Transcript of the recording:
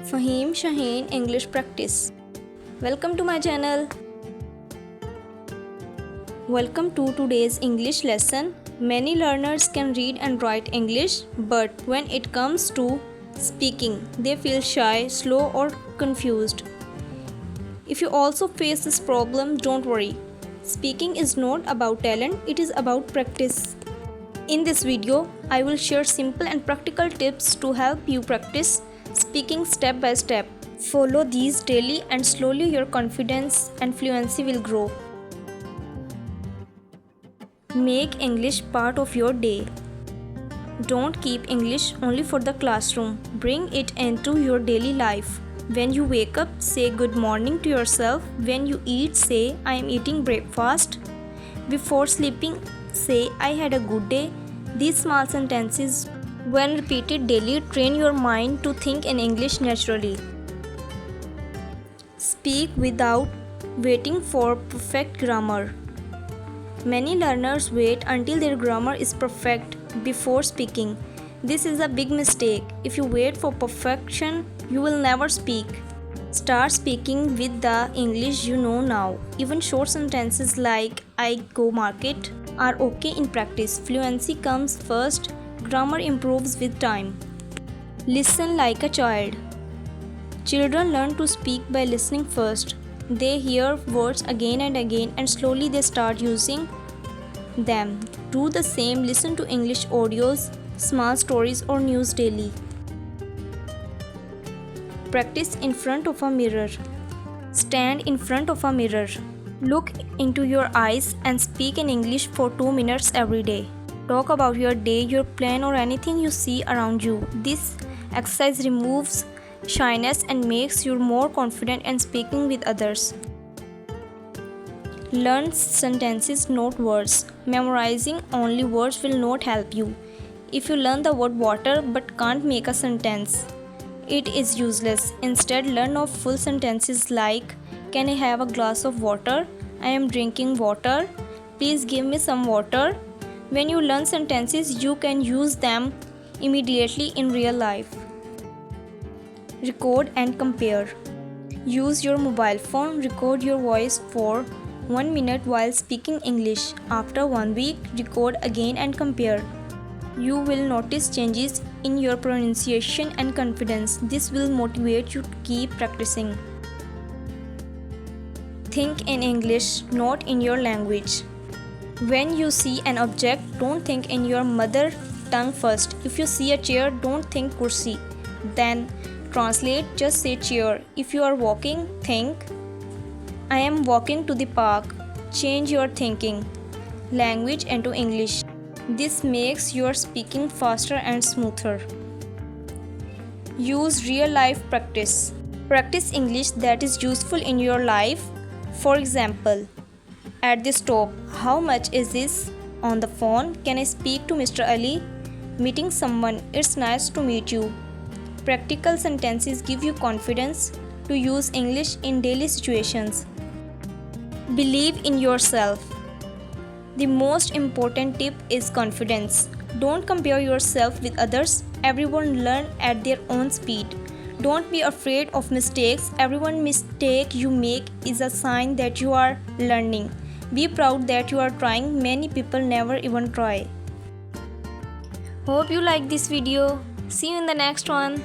FaheemShaheen English Practice. Welcome to my channel. Welcome to today's English lesson. Many learners can read and write English, but when it comes to speaking, they feel shy, slow, or confused. If you also face this problem, don't worry. Speaking is not about talent, it is about practice. In this video, I will share simple and practical tips to help you practice speaking step by step. Follow these daily and slowly your confidence and fluency will grow. Make English part of your day. Don't keep English only for the classroom. Bring it into your daily life. When you wake up, say good morning to yourself. When you eat, say I am eating breakfast. Before sleeping, say I had a good day. These small sentences, when repeated daily, train your mind to think in English naturally. Speak without waiting for perfect grammar. Many learners wait until their grammar is perfect before speaking. This is a big mistake. If you wait for perfection, you will never speak. Start speaking with the English you know now. Even short sentences like I go market are okay in practice. Fluency comes first. Grammar improves with time. Listen like a child. Children learn to speak by listening first. They hear words again and again and slowly they start using them. Do the same. Listen to English audios, small stories or news daily. Practice in front of a mirror. Stand in front of a mirror. Look into your eyes and speak in English for 2 minutes every day. Talk about your day, your plan or anything you see around you. This exercise removes shyness and makes you more confident in speaking with others. Learn sentences, not words. Memorizing only words will not help you. If you learn the word water but can't make a sentence, it is useless. Instead, learn of full sentences like can I have a glass of water? I am drinking water. Please give me some water. When you learn sentences, you can use them immediately in real life. Record and compare. Use your mobile phone. Record your voice for 1 minute while speaking English. After 1 week, record again and compare. You will notice changes in your pronunciation and confidence. This will motivate you to keep practicing. Think in English, not in your language. When you see an object, don't think in your mother tongue first. If you see a chair, don't think kursi. Then translate, just say chair. If you are walking, think I am walking to the park. Change your thinking language into English. This makes your speaking faster and smoother. Use real life practice. Practice English that is useful in your life. For example, at the stop, how much is this? On the phone, can I speak to Mr. Ali? Meeting someone, it's nice to meet you. Practical sentences give you confidence to use English in daily situations. Believe in yourself. The most important tip is confidence. Don't compare yourself with others. Everyone learns at their own speed. Don't be afraid of mistakes. Every mistake you make is a sign that you are learning. Be proud that you are trying. Many people never even try. Hope you like this video. See you in the next one.